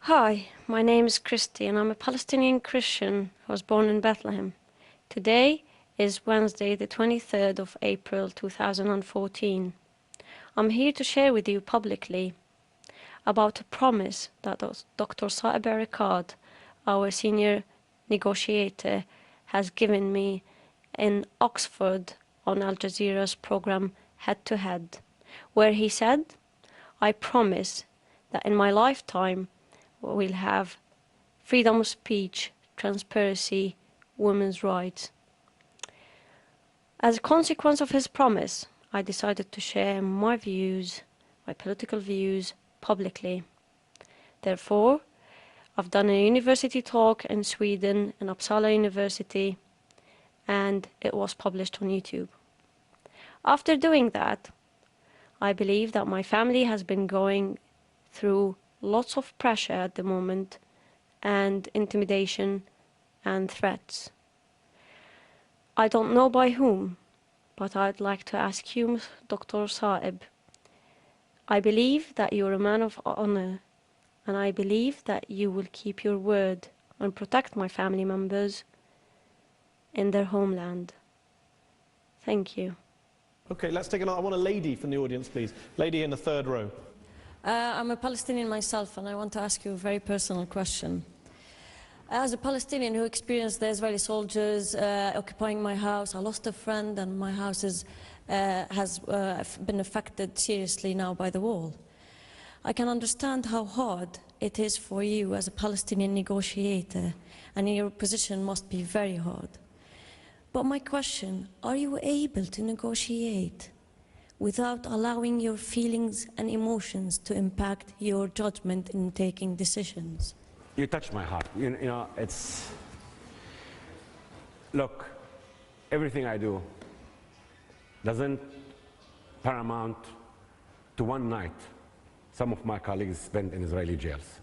Hi, my name is Cristiana. I'm a Palestinian Christian who was born in Bethlehem. Today is Wednesday, the 23rd of April 2014. I'm here to share with you publicly about a promise that Dr. Saeb Erekat, our senior negotiator, has given me in Oxford on Al Jazeera's program Head to Head, where he said, "I promise that in my lifetime we'll have freedom of speech, transparency, women's rights." As a consequence of his promise, I decided to share my views, my political views, publicly. Therefore, I've done a university talk in Sweden, in Uppsala University, and it was published on YouTube. After doing that, I believe that my family has been going through lots of pressure at the moment, and intimidation and threats. I don't know by whom, but I'd like to ask you, Dr. Saeb. I believe that you're a man of honor, and I believe that you will keep your word and protect my family members in their homeland. Thank you. Okay, let's take another. I want a lady from the audience, please. Lady in the third row. I'm a Palestinian myself, and I want to ask you a very personal question. As a Palestinian who experienced the Israeli soldiers occupying my house, I lost a friend, and my house has been affected seriously now by the wall. I can understand how hard it is for you as a Palestinian negotiator, and your position must be very hard. But my question, are you able to negotiate without allowing your feelings and emotions to impact your judgment in taking decisions? You touch my heart. You know, it's... Look, everything I do doesn't paramount to one night some of my colleagues spent in Israeli jails.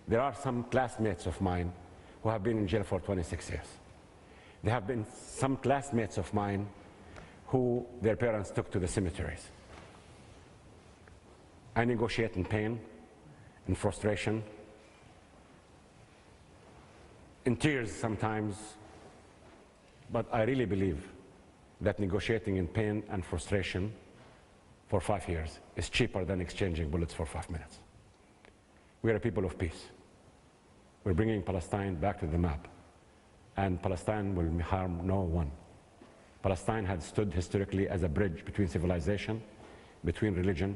There are some classmates of mine who have been in jail for 26 years. There have been some classmates of mine who their parents took to the cemeteries. I negotiate in pain, in frustration, in tears sometimes, but I really believe that negotiating in pain and frustration for 5 years is cheaper than exchanging bullets for 5 minutes. We are a people of peace. We're bringing Palestine back to the map, and Palestine will harm no one. Palestine had stood historically as a bridge between civilization, between religion,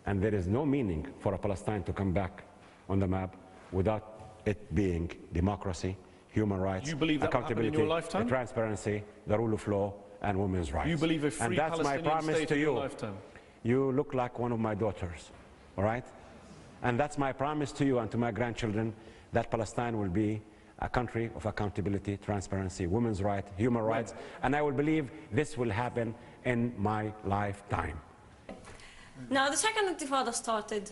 and there is no meaning for a Palestine to come back on the map without it being democracy, human rights, you believe that accountability, will happen in your lifetime? transparency, the rule of law, and women's rights. You believe a free and that's Palestinian my promise state to in you. your lifetime? You look like one of my daughters, all right? And that's my promise to you and to my grandchildren, that Palestine will be a country of accountability, transparency, women's rights, human rights, and I will believe this will happen in my lifetime. Now, the second Intifada started.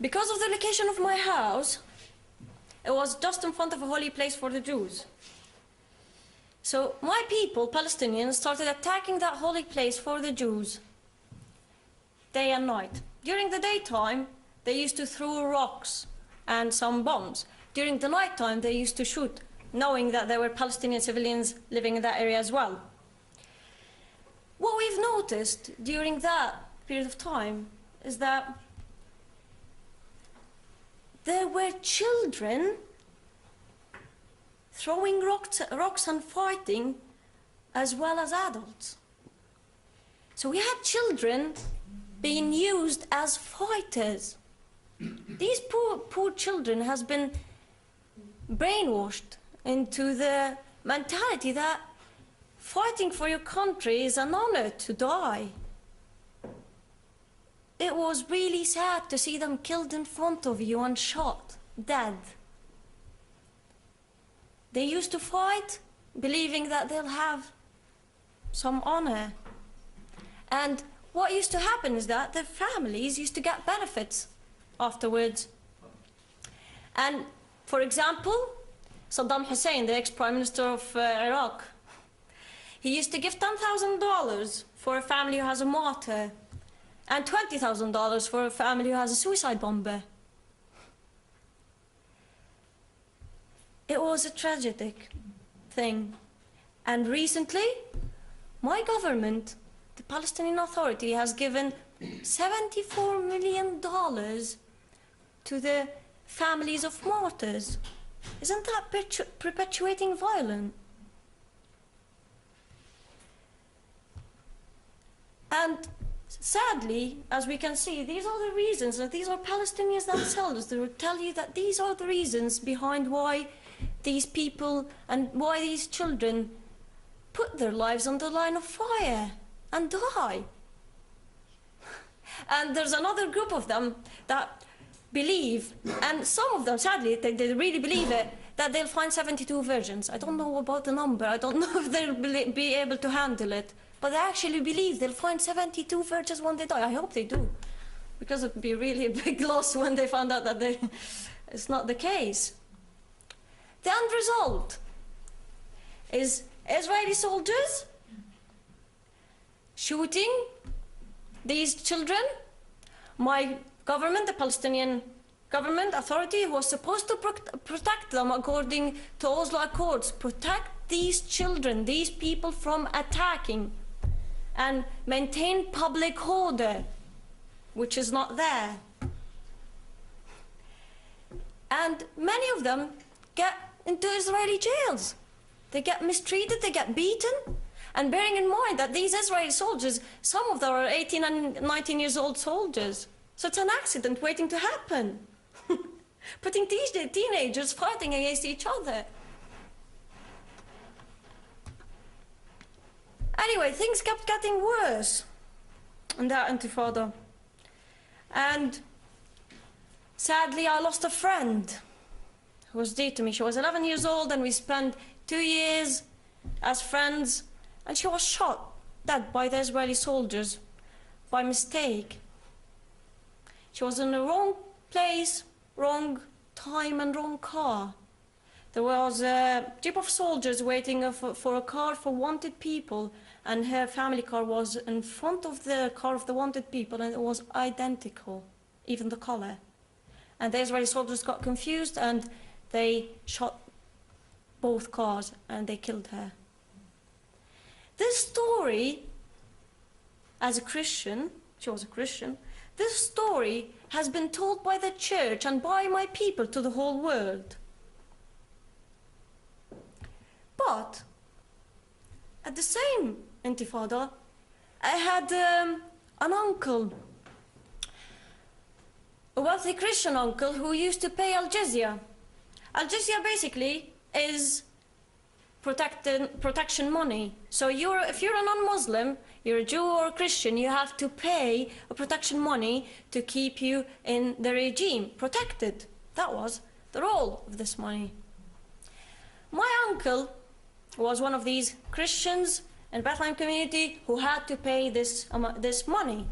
Because of the location of my house, it was just in front of a holy place for the Jews. So my people, Palestinians, started attacking that holy place for the Jews day and night. During the daytime, they used to throw rocks and some bombs. During the nighttime, they used to shoot, knowing that there were Palestinian civilians living in that area as well. What we've noticed during that period of time is that there were children throwing rocks and fighting, as well as adults. So we had children being used as fighters. These poor children has been brainwashed into the mentality that fighting for your country is an honor to die. It was really sad to see them killed in front of you and shot, dead. They used to fight, believing that they'll have some honor. And what used to happen is that the families used to get benefits afterwards. And, for example, Saddam Hussein, the ex-prime minister of Iraq, he used to give $10,000 for a family who has a martyr, and $20,000 for a family who has a suicide bomber. It was a tragic thing. And recently, my government, the Palestinian Authority, has given $74 million to the families of martyrs. Isn't that perpetuating violence? And sadly, as we can see, these are the reasons, and these are Palestinians themselves. They will tell you that these are the reasons behind why these people and why these children put their lives on the line of fire and die. And there's another group of them that believe, and some of them, sadly, they really believe it, that they'll find 72 virgins. I don't know about the number. I don't know if they'll be able to handle it. But they actually believe they'll find 72 virgins when they die. I hope they do, because it would be really a big loss when they found out that it's not the case. The end result is Israeli soldiers shooting these children. My government, the Palestinian government authority, who was supposed to protect them according to Oslo Accords, protect these children, these people from attacking, and maintain public order, which is not there. And many of them get into Israeli jails. They get mistreated, they get beaten. And bearing in mind that these Israeli soldiers, some of them are 18 and 19 years old soldiers. So it's an accident waiting to happen. Putting these teenagers fighting against each other. Anyway, things kept getting worse in that intifada. And sadly, I lost a friend who was dear to me. She was 11 years old, and we spent 2 years as friends, and she was shot dead by the Israeli soldiers by mistake. She was in the wrong place, wrong time, and wrong car. There was a jeep of soldiers waiting for a car for wanted people, and her family car was in front of the car of the wanted people, and it was identical, even the color. And the Israeli soldiers got confused, and they shot both cars, and they killed her. This story, as a Christian, she was a Christian, this story has been told by the church and by my people to the whole world. But at the same intifada, I had an uncle, a wealthy Christian uncle, who used to pay al-jizya. Al-jizya basically is protection money. So if you're a non-Muslim, you're a Jew or a Christian, you have to pay a protection money to keep you in the regime, protected. That was the role of this money. My uncle was one of these Christians in Bethlehem community who had to pay this money.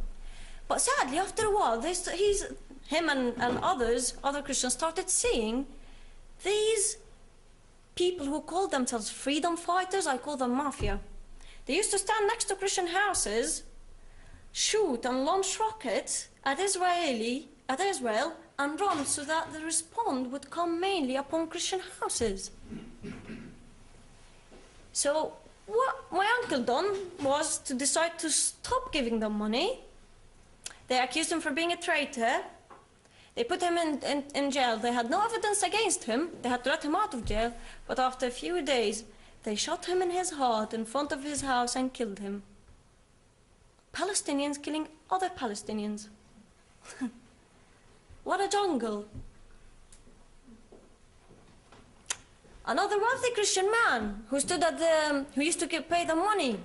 But sadly, after a while, him and other Christians started seeing these people who called themselves freedom fighters. I call them mafia. They used to stand next to Christian houses, shoot and launch rockets at Israel, and run so that the response would come mainly upon Christian houses. So what my uncle done was to decide to stop giving them money. They accused him for being a traitor. They put him in jail. They had no evidence against him. They had to let him out of jail. But after a few days, they shot him in his heart in front of his house and killed him. Palestinians killing other Palestinians. What a jungle. Another wealthy Christian man who used to pay the money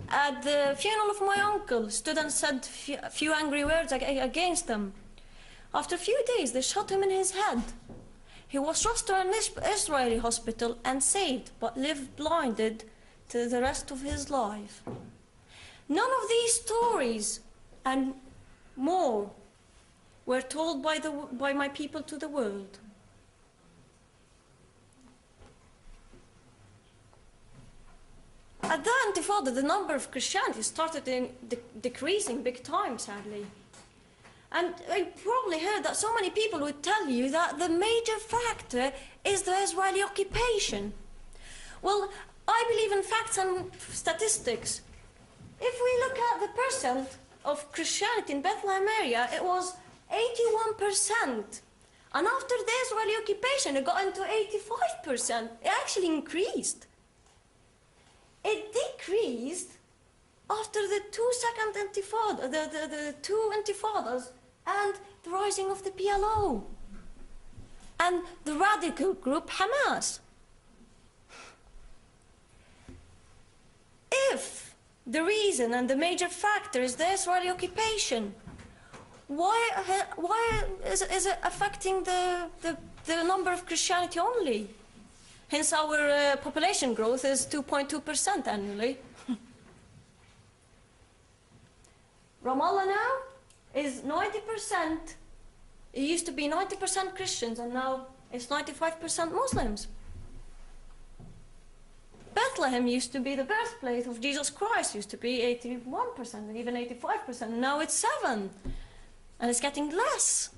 at the funeral of my uncle, stood and said a few angry words against them. After a few days, they shot him in his head. He was rushed to an Israeli hospital and saved, but lived blinded to the rest of his life. None of these stories and more were told by my people to the world. At the Intifada, the number of Christianity started decreasing big time, sadly. And I probably heard that so many people would tell you that the major factor is the Israeli occupation. Well, I believe in facts and statistics. If we look at the percent of Christianity in Bethlehem area, it was 81%. And after the Israeli occupation, it got into 85%. It actually increased. It decreased after the the two intifadas and the rising of the PLO and the radical group Hamas. If the reason and the major factor is the Israeli occupation, why is it affecting the number of Christianity only? Hence our population growth is 2.2% annually. Ramallah now is 90%. It used to be 90% Christians, and now it's 95% Muslims. Bethlehem used to be the birthplace of Jesus Christ, used to be 81% and even 85%. Now it's 7%, and it's getting less.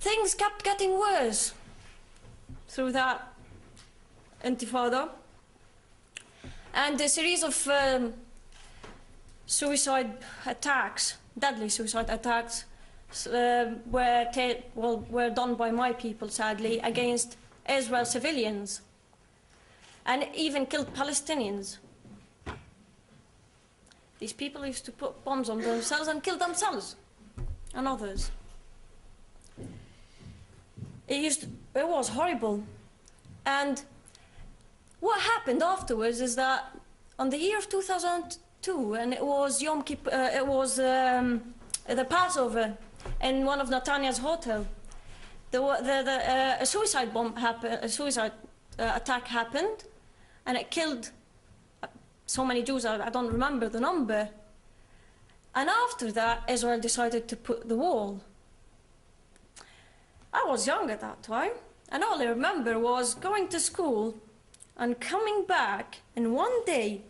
Things kept getting worse through that intifada. And a series of suicide attacks, deadly suicide attacks, were done by my people, sadly, against Israel civilians, and even killed Palestinians. These people used to put bombs on themselves and kill themselves and others. It was horrible. And what happened afterwards is that on the year of 2002, and it was Yom Kippur, it was the Passover in one of Netanyah's hotel, a suicide bomb happened, a suicide attack happened, and it killed so many Jews. I don't remember the number. And after that, Israel decided to put the wall. I was young at that time, and all I remember was going to school and coming back, and one day,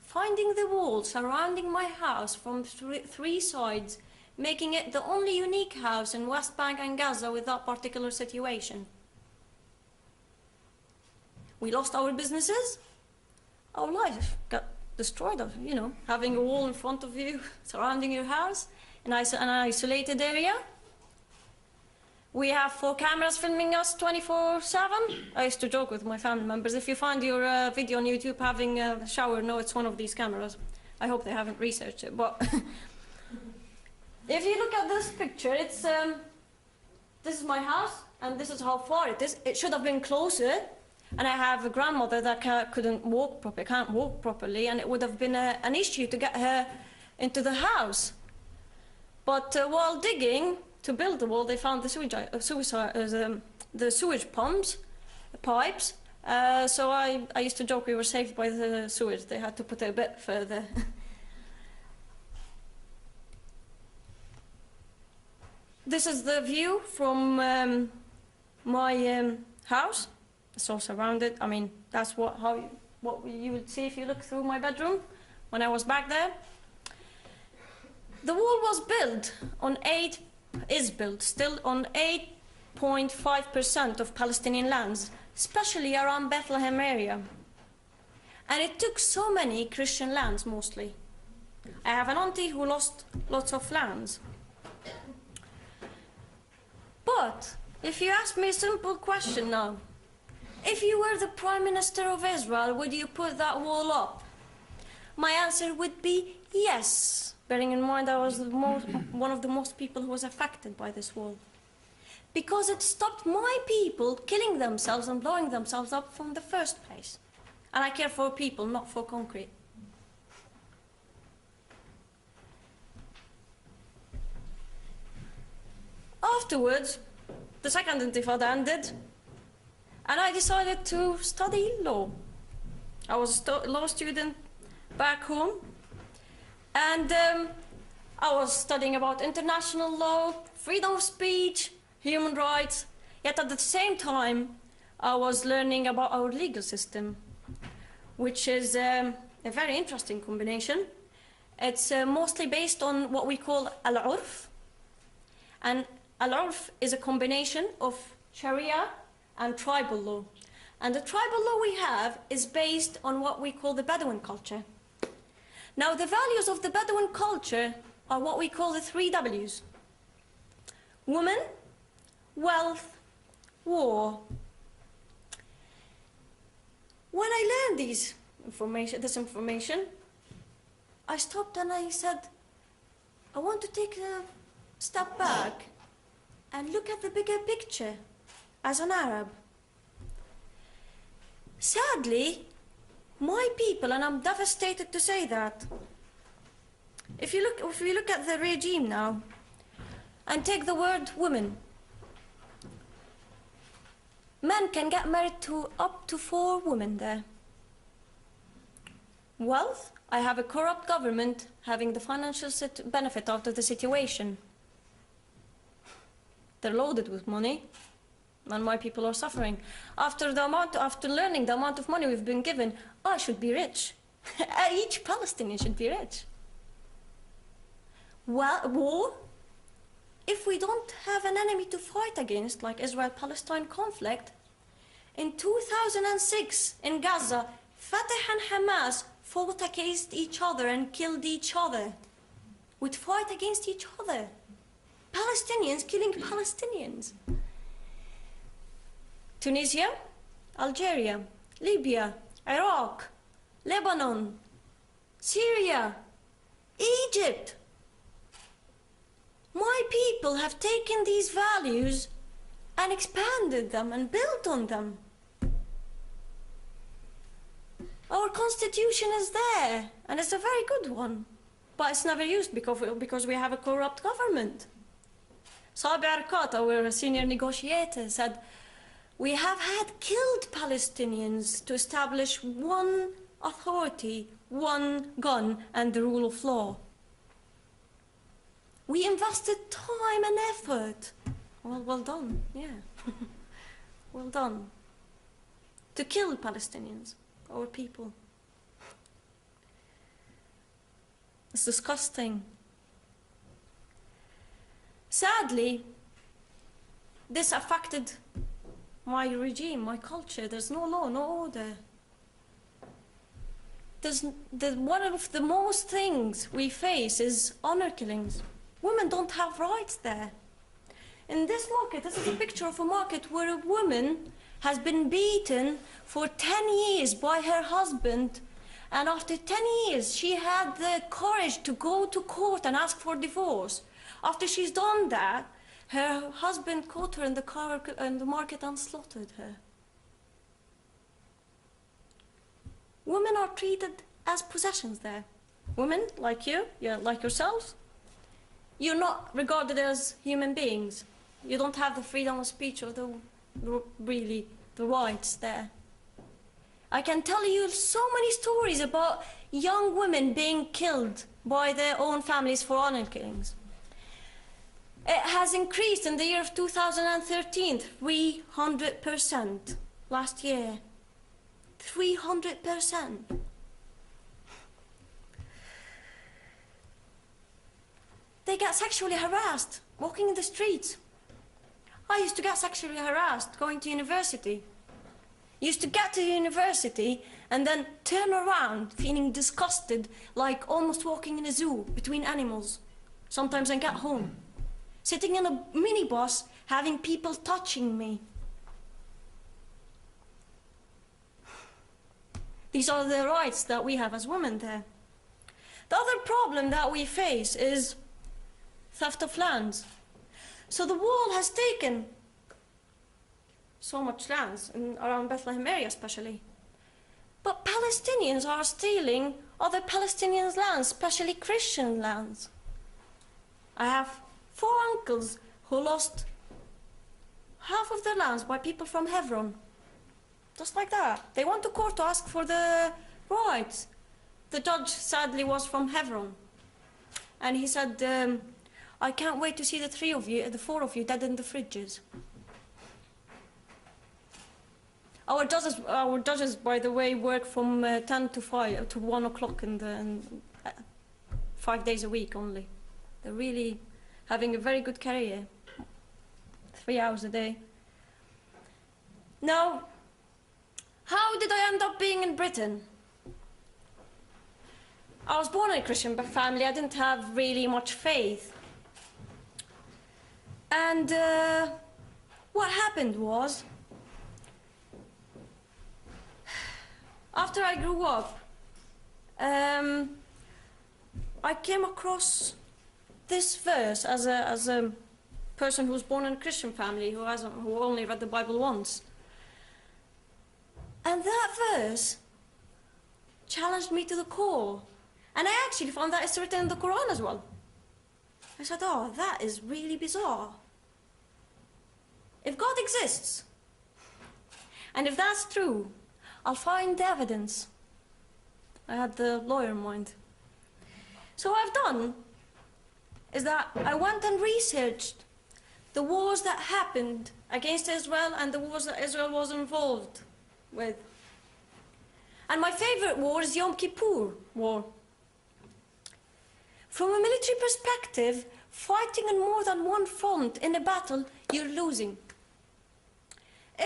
finding the wall surrounding my house from three sides, making it the only unique house in West Bank and Gaza with that particular situation. We lost our businesses, our life got destroyed, you know, having a wall in front of you, surrounding your house, in an isolated area. We have 4 cameras filming us 24/7. I used to joke with my family members, if you find your video on YouTube having a shower, no, it's one of these cameras. I hope they haven't researched it, but if you look at this picture, it's this is my house, and this is how far it is. It should have been closer, and I have a grandmother that can't walk properly, and it would have been an issue to get her into the house. But while digging to build the wall, they found the sewage pipes. So I used to joke we were saved by the sewage. They had to put it a bit further. This is the view from my house. It's all surrounded. I mean, that's what you would see if you look through my bedroom when I was back there. The wall was built on still on 8.5% of Palestinian lands, especially around Bethlehem area. And it took so many Christian lands, mostly. I have an auntie who lost lots of lands. But if you ask me a simple question now, if you were the Prime Minister of Israel, would you put that wall up? My answer would be yes. Bearing in mind I was one of the most people who was affected by this wall. Because it stopped my people killing themselves and blowing themselves up from the first place. And I care for people, not for concrete. Afterwards, the second intifada ended, and I decided to study law. I was a law student back home. And I was studying about international law, freedom of speech, human rights, yet at the same time I was learning about our legal system. which is a very interesting combination. It's mostly based on what we call al-urf. And al-urf is a combination of Sharia and tribal law. And the tribal law we have is based on what we call the Bedouin culture. Now, the values of the Bedouin culture are what we call the 3 Ws. Woman, wealth, war. When I learned this information, I stopped and I said, I want to take a step back and look at the bigger picture as an Arab. Sadly, my people, and I'm devastated to say that, if you look at the regime now and take the word woman, men can get married to up to 4 women there. Wealth, I have a corrupt government having the financial benefit out of the situation. They're loaded with money, and my people are suffering. After learning the amount of money we've been given, I should be rich. Each Palestinian should be rich. Well, war, if we don't have an enemy to fight against, like Israel-Palestine conflict, in 2006 in Gaza, Fatah and Hamas fought against each other and killed each other. We'd fight against each other. Palestinians killing Palestinians. Tunisia, Algeria, Libya, Iraq, Lebanon, Syria, Egypt. My people have taken these values and expanded them and built on them. Our constitution is there, and it's a very good one, but it's never used because we have a corrupt government. Sabi Arkat, our senior negotiator, said, we have had killed Palestinians to establish one authority, one gun, and the rule of law. We invested time and effort. Well done, yeah. Well done. To kill Palestinians, our people. It's disgusting. Sadly, this affected my regime, my culture. There's no law, no order. One of the most things we face is honor killings. Women don't have rights there. In this market, this is a picture of a market where a woman has been beaten for 10 years by her husband, and after 10 years she had the courage to go to court and ask for divorce. After she's done that, her husband caught her in the market and slaughtered her. Women are treated as possessions there. Women, like you, like yourselves, you're not regarded as human beings. You don't have the freedom of speech or the rights there. I can tell you so many stories about young women being killed by their own families for honor killings. It has increased in the year of 2013, 300% last year. 300%. They get sexually harassed walking in the streets. I used to get sexually harassed going to university. Used to get to university and then turn around feeling disgusted, like almost walking in a zoo between animals. Sometimes I get home, sitting in a minibus, having people touching me. These are the rights that we have as women there. The other problem that we face is theft of lands. So the wall has taken so much lands, around Bethlehem area especially. But Palestinians are stealing other Palestinians' lands, especially Christian lands. I have 4 uncles who lost half of their lands by people from Hebron. Just like that. They went to court to ask for the rights. The judge sadly was from Hebron. And he said, I can't wait to see the 4 of you dead in the fridges. Our judges, by the way, work from 10 to 5 to 1 o'clock in 5 days a week only. They're really having a very good career. 3 hours a day. Now, how did I end up being in Britain? I was born in a Christian family. I didn't have really much faith. And what happened was, after I grew up, I came across this verse as a person who was born in a Christian family, who only read the Bible once. And that verse challenged me to the core. And I actually found that it's written in the Quran as well. I said, oh, that is really bizarre. If God exists, and if that's true, I'll find the evidence. I had the lawyer in mind. So what I've done is that I went and researched the wars that happened against Israel and the wars that Israel was involved with. And my favorite war is Yom Kippur War. From a military perspective, fighting on more than one front in a battle, you're losing.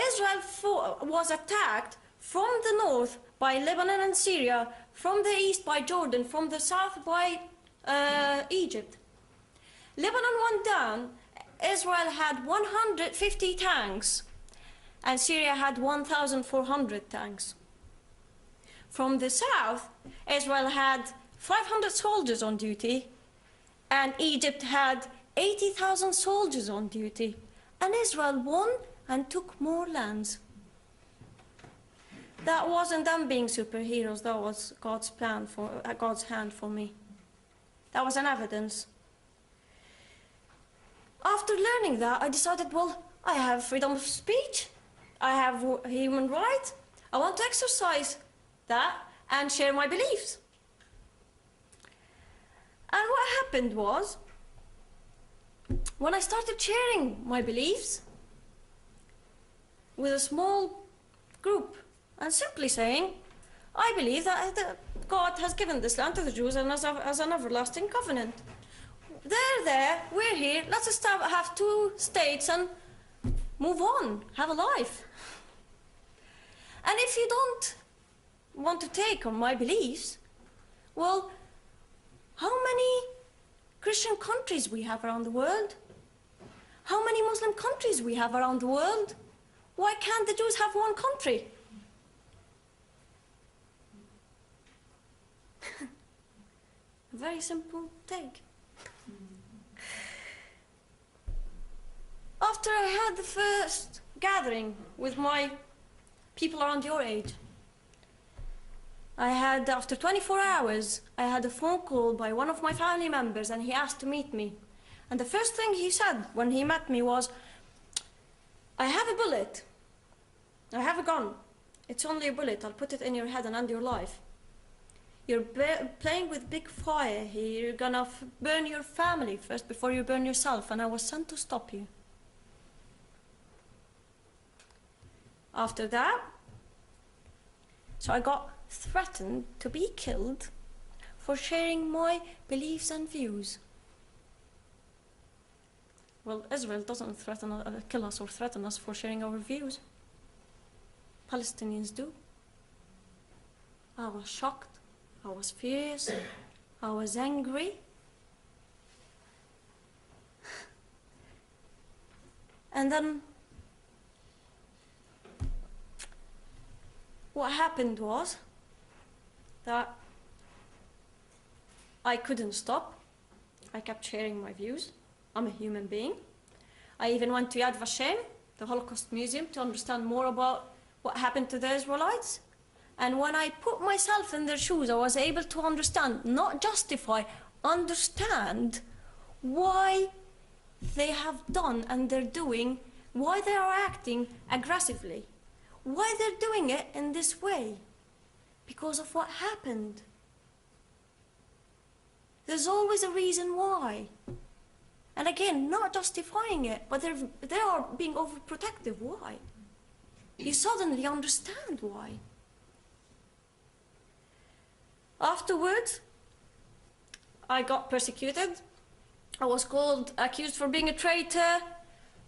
Israel was attacked from the north by Lebanon and Syria, from the east by Jordan, from the south by Egypt. Lebanon went down. Israel had 150 tanks, and Syria had 1,400 tanks. From the south, Israel had 500 soldiers on duty, and Egypt had 80,000 soldiers on duty. And Israel won and took more lands. That wasn't them being superheroes, that was God's plan God's hand for me. That was an evidence. After learning that, I decided, well, I have freedom of speech, I have human rights, I want to exercise that and share my beliefs. And what happened was, when I started sharing my beliefs with a small group and simply saying, I believe that God has given this land to the Jews and as an everlasting covenant. They're there, we're here, let's have two states and move on, have a life. And if you don't want to take on my beliefs, well, how many Christian countries we have around the world? How many Muslim countries we have around the world? Why can't the Jews have one country? A very simple take. After I had the first gathering with my people around your age, after 24 hours, I had a phone call by one of my family members, and he asked to meet me. And the first thing he said when he met me was, I have a bullet. I have a gun. It's only a bullet. I'll put it in your head and end your life. You're playing with big fire here. You're gonna burn your family first before you burn yourself, and I was sent to stop you. After that, so I got threatened to be killed for sharing my beliefs and views. Well, Israel doesn't kill us or threaten us for sharing our views. Palestinians do. I was shocked, I was furious, I was angry. And then what happened was that I couldn't stop. I kept sharing my views. I'm a human being. I even went to Yad Vashem, the Holocaust Museum, to understand more about what happened to the Israelites. And when I put myself in their shoes, I was able to understand, not justify, understand why they have done and they're doing, why they are acting aggressively, why they're doing it in this way. Because of what happened. There's always a reason why. And again, not justifying it, but they are being overprotective. Why? you suddenly understand why. Afterwards, I got persecuted. I was accused for being a traitor.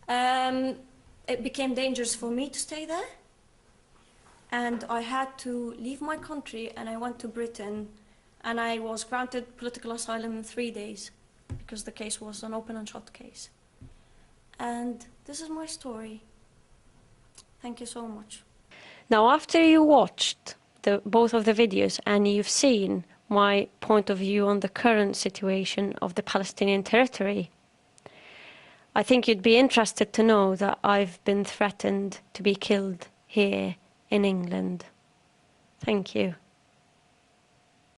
It became dangerous for me to stay there. And I had to leave my country, and I went to Britain, and I was granted political asylum in 3 days because the case was an open and shut case. And this is my story. Thank you so much. Now, after you watched both of the videos and you've seen my point of view on the current situation of the Palestinian territory, I think you'd be interested to know that I've been threatened to be killed here in England. Thank you.